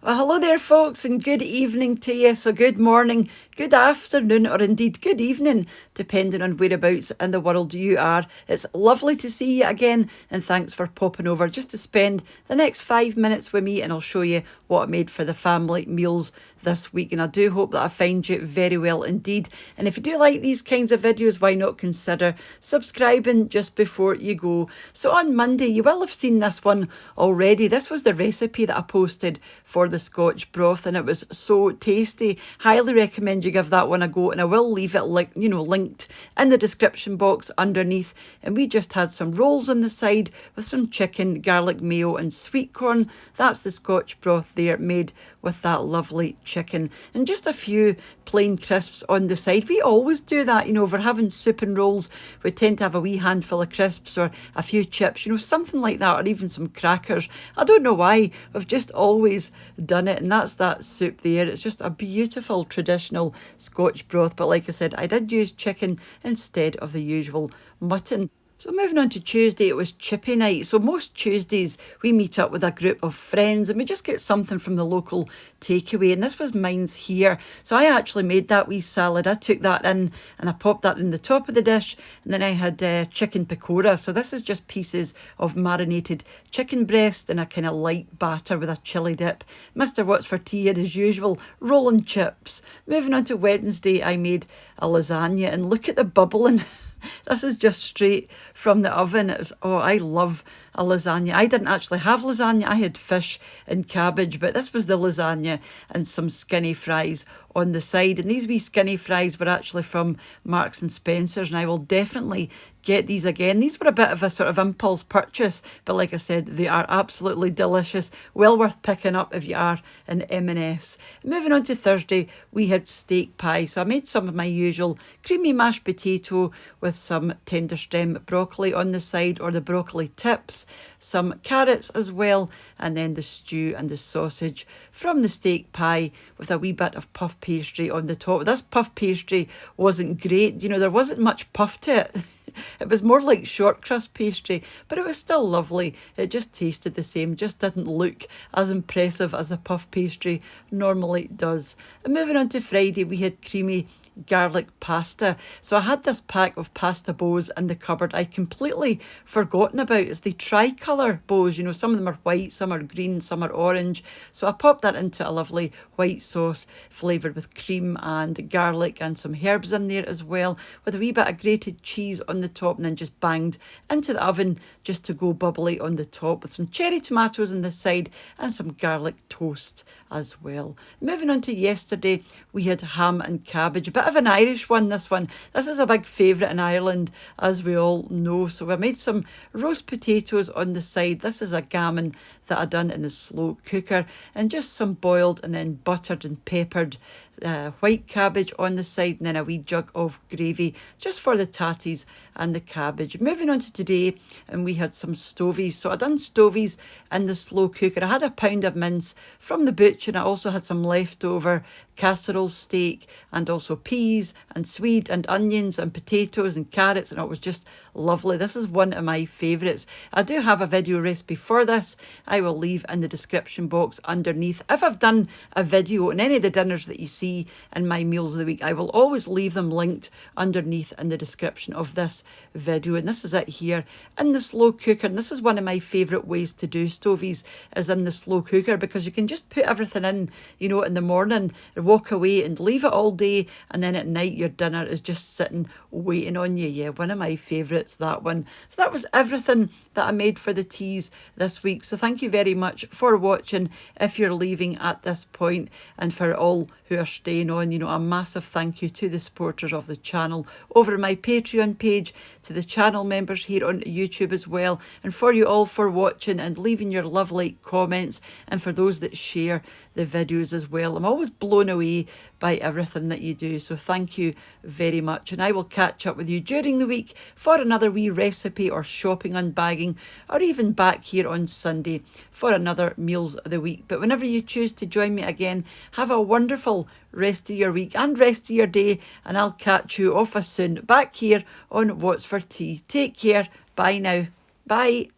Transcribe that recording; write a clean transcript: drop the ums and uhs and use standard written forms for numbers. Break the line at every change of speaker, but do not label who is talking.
Well, hello there, folks, and good evening to you. So, good morning, good afternoon, or indeed good evening, depending on whereabouts in the world you are. It's lovely to see you again, and thanks for popping over just to spend the next 5 minutes with me, and I'll show you what I made for the family meals this week. And I do hope that I find you very well indeed. And if you do like these kinds of videos, why not consider subscribing just before you go? So, on Monday, you will have seen this one already. This was the recipe that I posted for the Scotch broth, and it was so tasty. Highly recommend you give that one a go, and I will leave it linked in the description box underneath. And we just had some rolls on the side with some chicken, garlic mayo and sweet corn. That's the Scotch broth there, made with that lovely chicken, and just a few plain crisps on the side. We always do that, if we're having soup and rolls, we tend to have a wee handful of crisps or a few chips, something like that, or even some crackers. I don't know why, we've just always done it. And that's that soup there. It's just a beautiful traditional Scotch broth, but like I said, I did use chicken instead of the usual mutton. So moving on to Tuesday, it was chippy night. So most Tuesdays we meet up with a group of friends and we just get something from the local takeaway. And this was mine's here. So I actually made that wee salad. I took that in and I popped that in the top of the dish. And then I had chicken pakora. So this is just pieces of marinated chicken breast and a kind of light batter with a chilli dip. Mr. What's for tea as usual, rolling chips. Moving on to Wednesday, I made a lasagna and look at the bubbling. This is just straight from the oven. I love a lasagna. I didn't actually have lasagna. I had fish and cabbage, but this was the lasagna and some skinny fries on the side. And these wee skinny fries were actually from Marks and Spencer's, and I will definitely get these again. These were a bit of a sort of impulse purchase, but like I said, they are absolutely delicious. Well worth picking up if you are in M&S. Moving on to Thursday, we had steak pie. So I made some of my usual creamy mashed potato with some tender stem broccoli on the side, or the broccoli tips, some carrots as well, and then the stew and the sausage from the steak pie with a wee bit of puff pastry on the top. This puff pastry wasn't great. There wasn't much puff to it. It was more like short crust pastry, but it was still lovely. It just tasted the same, just didn't look as impressive as the puff pastry normally does. And moving on to Friday, we had creamy garlic pasta. So I had this pack of pasta bows in the cupboard I completely forgotten about. It's the tricolour bows, some of them are white, some are green, some are orange. So I popped that into a lovely white sauce flavoured with cream and garlic and some herbs in there as well, with a wee bit of grated cheese on the top, and then just banged into the oven just to go bubbly on the top, with some cherry tomatoes on the side and some garlic toast as well. Moving on to yesterday, we had ham and cabbage, a bit of an Irish one, this one. This is a big favourite in Ireland, as we all know. So I made some roast potatoes on the side. This is a gammon that I done in the slow cooker, and just some boiled and then buttered and peppered white cabbage on the side, and then a wee jug of gravy just for the tatties and the cabbage. Moving on to today, and we had some stovies. So I done stovies in the slow cooker. I had a pound of mince from the butcher, and I also had some leftover casserole steak, and also peas and swede and onions and potatoes and carrots, and it was just lovely. This is one of my favourites. I do have a video recipe for this. I will leave in the description box underneath. If I've done a video on any of the dinners that you see in my meals of the week, I will always leave them linked underneath in the description of this video. And this is it here in the slow cooker. And this is one of my favourite ways to do stovies, is in the slow cooker, because you can just put everything in, in the morning and walk away and leave it all day, and then at night your dinner is just sitting waiting on you. Yeah, one of my favourites, that one. So that was everything that I made for the teas this week. So thank you very much for watching if you're leaving at this point, and for all who are staying on, a massive thank you to the supporters of the channel over my Patreon page, to the channel members here on YouTube as well, and for you all for watching and leaving your lovely comments, and for those that share the videos as well. I'm always blown away by everything that you do, so thank you very much, and I will catch up with you during the week for another wee recipe or shopping unbagging, or even back here on Sunday for another meals of the week. But whenever you choose to join me again, have a wonderful rest of your week and rest of your day, and I'll catch you off as soon back here on What's for Tea. Take care. Bye now. Bye.